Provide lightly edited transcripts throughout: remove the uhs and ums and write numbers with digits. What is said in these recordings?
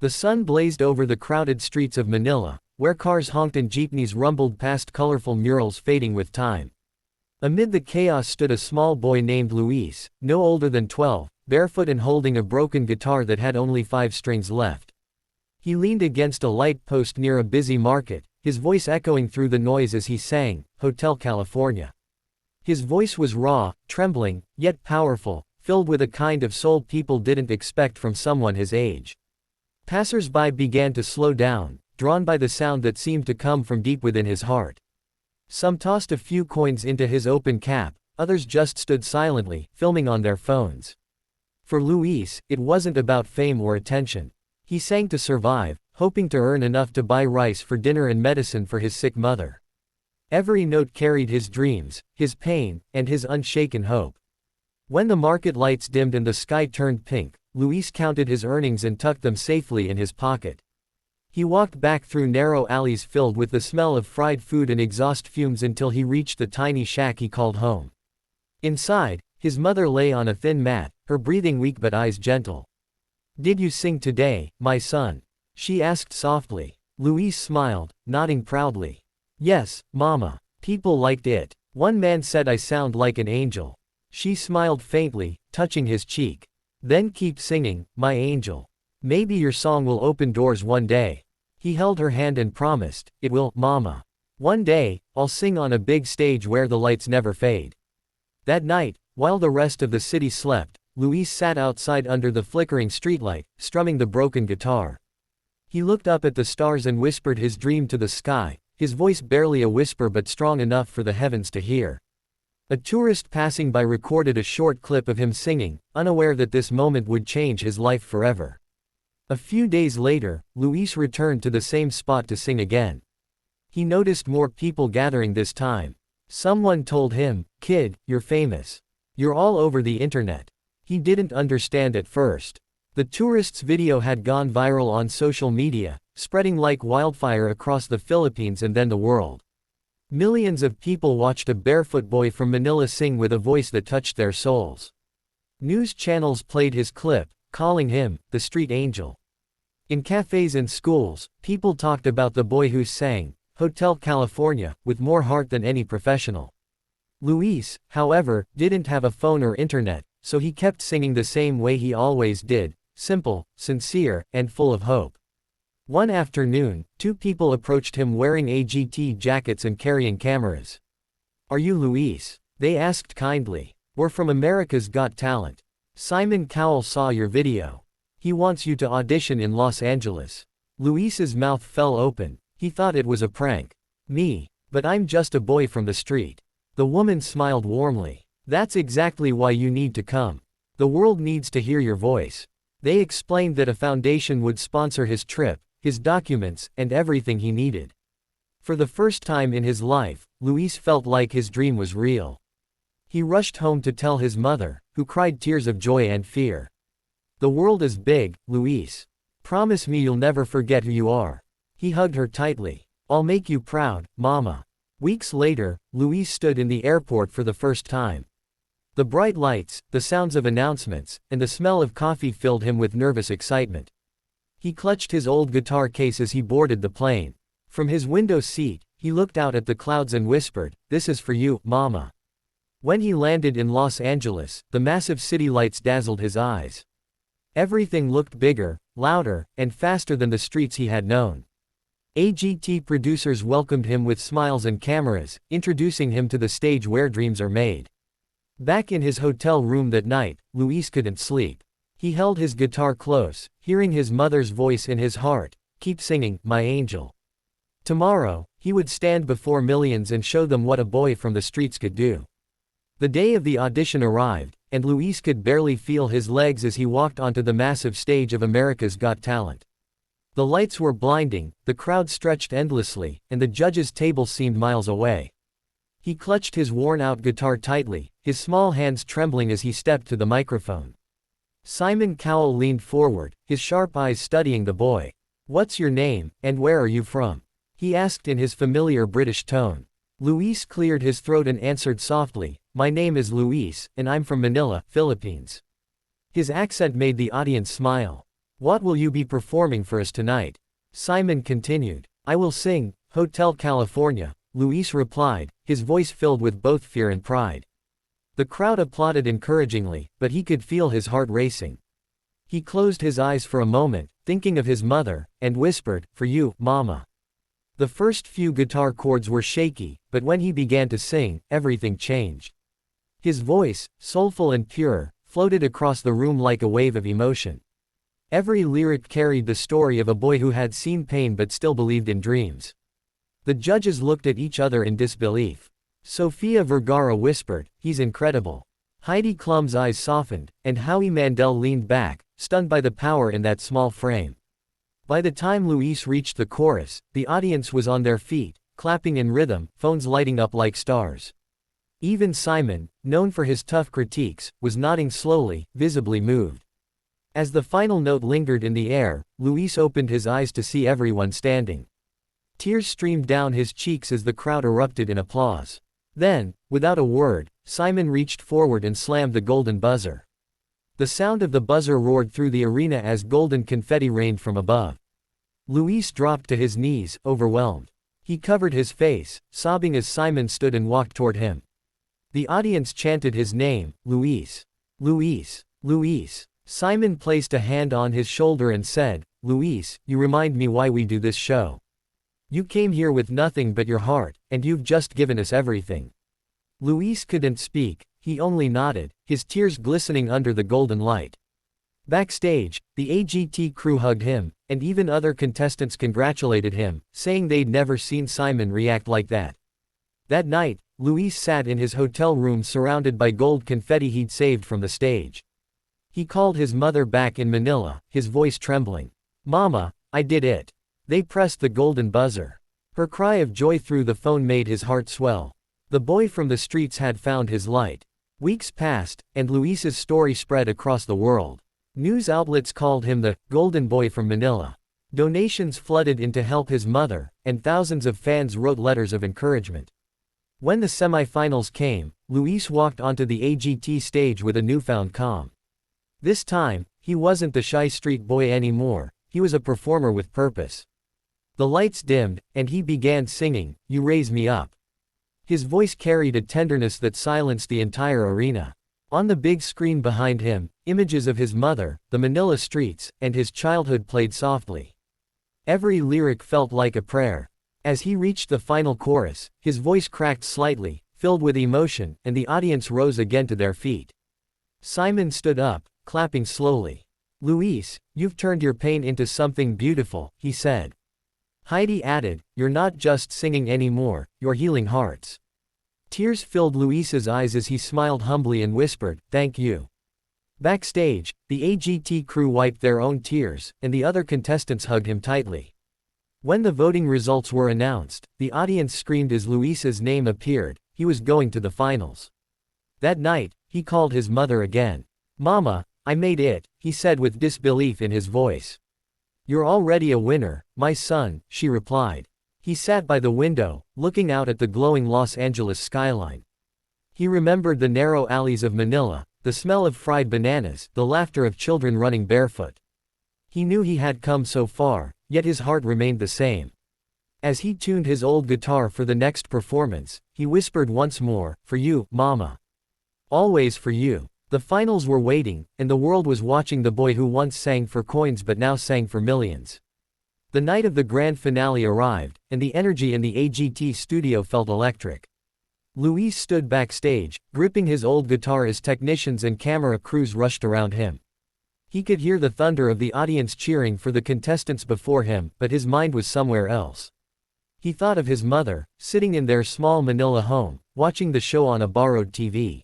The sun blazed over the crowded streets of Manila, where cars honked and jeepneys rumbled past colorful murals fading with time. Amid the chaos stood a small boy named Luis, no older than 12, barefoot and holding a broken guitar that had only 5 strings left. He leaned against a light post near a busy market, his voice echoing through the noise as he sang, Hotel California. His voice was raw, trembling, yet powerful, filled with a kind of soul people didn't expect from someone his age. Passers-by began to slow down, drawn by the sound that seemed to come from deep within his heart. Some tossed a few coins into his open cap, others just stood silently, filming on their phones. For Luis, it wasn't about fame or attention. He sang to survive, hoping to earn enough to buy rice for dinner and medicine for his sick mother. Every note carried his dreams, his pain, and his unshaken hope. When the market lights dimmed and the sky turned pink, Luis counted his earnings and tucked them safely in his pocket. He walked back through narrow alleys filled with the smell of fried food and exhaust fumes until he reached the tiny shack he called home. Inside, his mother lay on a thin mat, her breathing weak but eyes gentle. "Did you sing today, my son?" she asked softly. Luis smiled, nodding proudly. "Yes, Mama. People liked it. One man said I sound like an angel." She smiled faintly, touching his cheek. "Then keep singing, my angel. Maybe your song will open doors one day." He held her hand and promised, "It will, Mama. One day, I'll sing on a big stage where the lights never fade." That night, while the rest of the city slept, Luis sat outside under the flickering streetlight, strumming the broken guitar. He looked up at the stars and whispered his dream to the sky, his voice barely a whisper but strong enough for the heavens to hear. A tourist passing by recorded a short clip of him singing, unaware that this moment would change his life forever. A few days later, Luis returned to the same spot to sing again. He noticed more people gathering this time. Someone told him, "Kid, you're famous. You're all over the internet." He didn't understand at first. The tourist's video had gone viral on social media, spreading like wildfire across the Philippines and then the world. Millions of people watched a barefoot boy from Manila sing with a voice that touched their souls. News channels played his clip, calling him the street angel. In cafes and schools, people talked about the boy who sang, Hotel California, with more heart than any professional. Luis, however, didn't have a phone or internet, so he kept singing the same way he always did, simple, sincere, and full of hope. One afternoon, 2 people approached him wearing AGT jackets and carrying cameras. "Are you Luis?" they asked kindly. "We're from America's Got Talent. Simon Cowell saw your video. He wants you to audition in Los Angeles." Luis's mouth fell open. He thought it was a prank. "Me? But I'm just a boy from the street." The woman smiled warmly. "That's exactly why you need to come. The world needs to hear your voice." They explained that a foundation would sponsor his trip, his documents, and everything he needed. For the first time in his life, Luis felt like his dream was real. He rushed home to tell his mother, who cried tears of joy and fear. "The world is big, Luis. Promise me you'll never forget who you are." He hugged her tightly. "I'll make you proud, Mama." Weeks later, Luis stood in the airport for the first time. The bright lights, the sounds of announcements, and the smell of coffee filled him with nervous excitement. He clutched his old guitar case as he boarded the plane. From his window seat, he looked out at the clouds and whispered, "This is for you, Mama." When he landed in Los Angeles, the massive city lights dazzled his eyes. Everything looked bigger, louder, and faster than the streets he had known. AGT producers welcomed him with smiles and cameras, introducing him to the stage where dreams are made. Back in his hotel room that night, Luis couldn't sleep. He held his guitar close, hearing his mother's voice in his heart, "Keep singing, my angel." Tomorrow, he would stand before millions and show them what a boy from the streets could do. The day of the audition arrived, and Luis could barely feel his legs as he walked onto the massive stage of America's Got Talent. The lights were blinding, the crowd stretched endlessly, and the judges' table seemed miles away. He clutched his worn-out guitar tightly, his small hands trembling as he stepped to the microphone. Simon Cowell leaned forward, his sharp eyes studying the boy. "What's your name, and where are you from?" he asked in his familiar British tone. Luis cleared his throat and answered softly, "My name is Luis, and I'm from Manila, Philippines." His accent made the audience smile. What will you be performing for us tonight? Simon continued. I will sing, Hotel California, Luis replied, his voice filled with both fear and pride. The crowd applauded encouragingly, but he could feel his heart racing. He closed his eyes for a moment, thinking of his mother, and whispered, for you, Mama. The first few guitar chords were shaky, but when he began to sing, everything changed. His voice, soulful and pure, floated across the room like a wave of emotion. Every lyric carried the story of a boy who had seen pain but still believed in dreams. The judges looked at each other in disbelief. Sofia Vergara whispered, he's incredible. Heidi Klum's eyes softened, and Howie Mandel leaned back, stunned by the power in that small frame. By the time Luis reached the chorus, the audience was on their feet, clapping in rhythm, phones lighting up like stars. Even Simon, known for his tough critiques, was nodding slowly, visibly moved. As the final note lingered in the air, Luis opened his eyes to see everyone standing. Tears streamed down his cheeks as the crowd erupted in applause. Then, without a word, Simon reached forward and slammed the golden buzzer. The sound of the buzzer roared through the arena as golden confetti rained from above. Luis dropped to his knees, overwhelmed. He covered his face, sobbing as Simon stood and walked toward him. The audience chanted his name, Luis. Luis. Luis. Simon placed a hand on his shoulder and said, Luis, you remind me why we do this show. You came here with nothing but your heart, and you've just given us everything. Luis couldn't speak, he only nodded, his tears glistening under the golden light. Backstage, the AGT crew hugged him, and even other contestants congratulated him, saying they'd never seen Simon react like that. That night, Luis sat in his hotel room surrounded by gold confetti he'd saved from the stage. He called his mother back in Manila, his voice trembling. Mama, I did it. They pressed the golden buzzer. Her cry of joy through the phone made his heart swell. The boy from the streets had found his light. Weeks passed, and Luis's story spread across the world. News outlets called him the Golden Boy from Manila. Donations flooded in to help his mother, and thousands of fans wrote letters of encouragement. When the semifinals came, Luis walked onto the AGT stage with a newfound calm. This time, he wasn't the shy street boy anymore, he was a performer with purpose. The lights dimmed, and he began singing, You Raise Me Up. His voice carried a tenderness that silenced the entire arena. On the big screen behind him, images of his mother, the Manila streets, and his childhood played softly. Every lyric felt like a prayer. As he reached the final chorus, his voice cracked slightly, filled with emotion, and the audience rose again to their feet. Simon stood up, clapping slowly. Luis, you've turned your pain into something beautiful, he said. Heidi added, You're not just singing anymore, you're healing hearts. Tears filled Luis's eyes as he smiled humbly and whispered, Thank you. Backstage, the AGT crew wiped their own tears, and the other contestants hugged him tightly. When the voting results were announced, the audience screamed as Luis's name appeared, he was going to the finals. That night, he called his mother again. Mama, I made it, he said with disbelief in his voice. You're already a winner, my son, she replied. He sat by the window, looking out at the glowing Los Angeles skyline. He remembered the narrow alleys of Manila, the smell of fried bananas, the laughter of children running barefoot. He knew he had come so far, yet his heart remained the same. As he tuned his old guitar for the next performance, he whispered once more, For you, Mama. Always for you. The finals were waiting, and the world was watching the boy who once sang for coins but now sang for millions. The night of the grand finale arrived, and the energy in the AGT studio felt electric. Luis stood backstage, gripping his old guitar as technicians and camera crews rushed around him. He could hear the thunder of the audience cheering for the contestants before him, but his mind was somewhere else. He thought of his mother, sitting in their small Manila home, watching the show on a borrowed TV.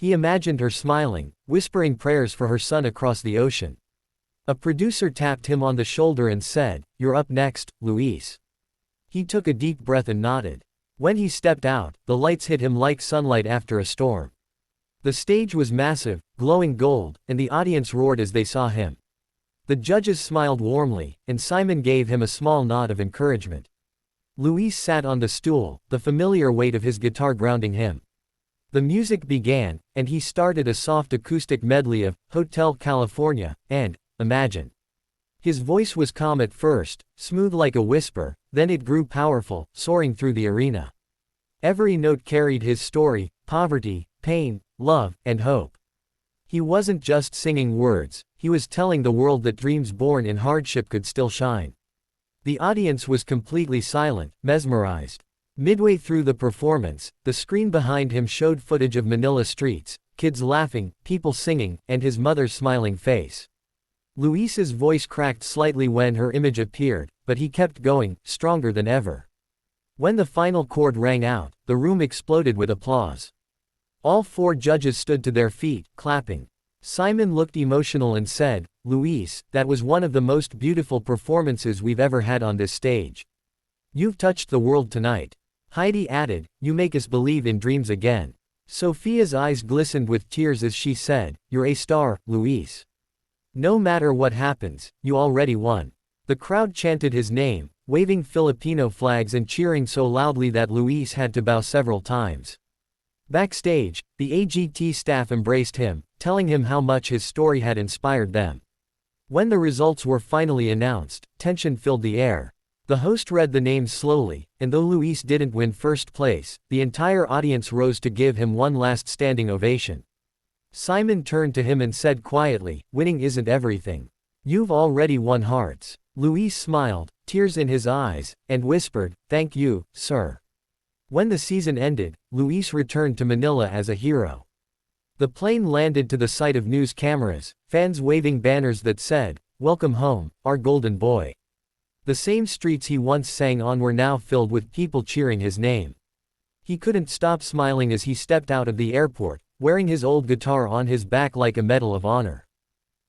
He imagined her smiling, whispering prayers for her son across the ocean. A producer tapped him on the shoulder and said, You're up next, Luis. He took a deep breath and nodded. When he stepped out, the lights hit him like sunlight after a storm. The stage was massive, glowing gold, and the audience roared as they saw him. The judges smiled warmly, and Simon gave him a small nod of encouragement. Luis sat on the stool, the familiar weight of his guitar grounding him. The music began, and he started a soft acoustic medley of Hotel California and Imagine. His voice was calm at first, smooth like a whisper, then it grew powerful, soaring through the arena. Every note carried his story: poverty, pain, love, and hope. He wasn't just singing words, he was telling the world that dreams born in hardship could still shine. The audience was completely silent, mesmerized. Midway through the performance, the screen behind him showed footage of Manila streets, kids laughing, people singing, and his mother's smiling face. Luis's voice cracked slightly when her image appeared, but he kept going, stronger than ever. When the final chord rang out, the room exploded with applause. All 4 judges stood to their feet, clapping. Simon looked emotional and said, "Luis, that was one of the most beautiful performances we've ever had on this stage. You've touched the world tonight." Heidi added, "You make us believe in dreams again." Sophia's eyes glistened with tears as she said, "You're a star, Luis. No matter what happens, you already won." The crowd chanted his name, waving Filipino flags and cheering so loudly that Luis had to bow several times. Backstage, the AGT staff embraced him, telling him how much his story had inspired them. When the results were finally announced, tension filled the air. The host read the names slowly, and though Luis didn't win first place, the entire audience rose to give him one last standing ovation. Simon turned to him and said quietly, "Winning isn't everything. You've already won hearts." Luis smiled, tears in his eyes, and whispered, "Thank you, sir." When the season ended, Luis returned to Manila as a hero. The plane landed to the sight of news cameras, fans waving banners that said, "Welcome home, our golden boy." The same streets he once sang on were now filled with people cheering his name. He couldn't stop smiling as he stepped out of the airport, wearing his old guitar on his back like a medal of honor.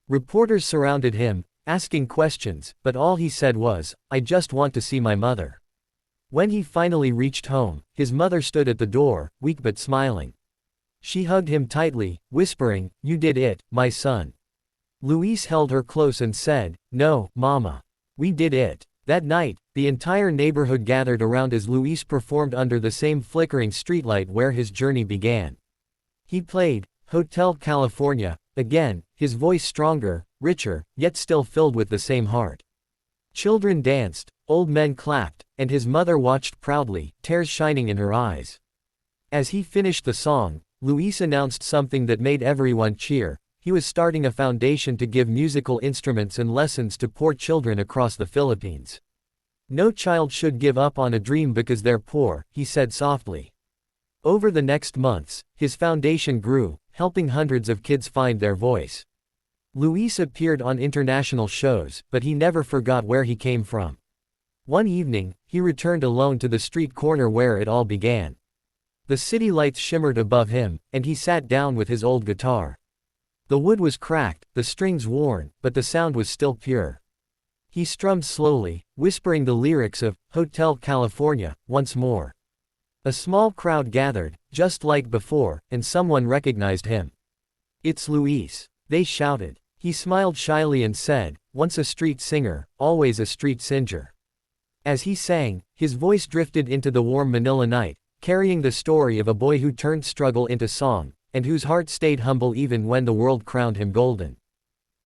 Reporters surrounded him, asking questions, but all he said was, "I just want to see my mother." When he finally reached home, his mother stood at the door, weak but smiling. She hugged him tightly, whispering, "You did it, my son." Luis held her close and said, "No, Mama. We did it." That night, the entire neighborhood gathered around as Luis performed under the same flickering streetlight where his journey began. He played Hotel California again, his voice stronger, richer, yet still filled with the same heart. Children danced, old men clapped, and his mother watched proudly, tears shining in her eyes. As he finished the song, Luis announced something that made everyone cheer. He was starting a foundation to give musical instruments and lessons to poor children across the Philippines. "No child should give up on a dream because they're poor," he said softly. Over the next months, his foundation grew, helping hundreds of kids find their voice. Luis appeared on international shows, but he never forgot where he came from. One evening, he returned alone to the street corner where it all began. The city lights shimmered above him, and he sat down with his old guitar. The wood was cracked, the strings worn, but the sound was still pure. He strummed slowly, whispering the lyrics of Hotel California once more. A small crowd gathered, just like before, and someone recognized him. "It's Luis," they shouted. He smiled shyly and said, "Once a street singer, always a street singer." As he sang, his voice drifted into the warm Manila night, carrying the story of a boy who turned struggle into song, and whose heart stayed humble even when the world crowned him golden.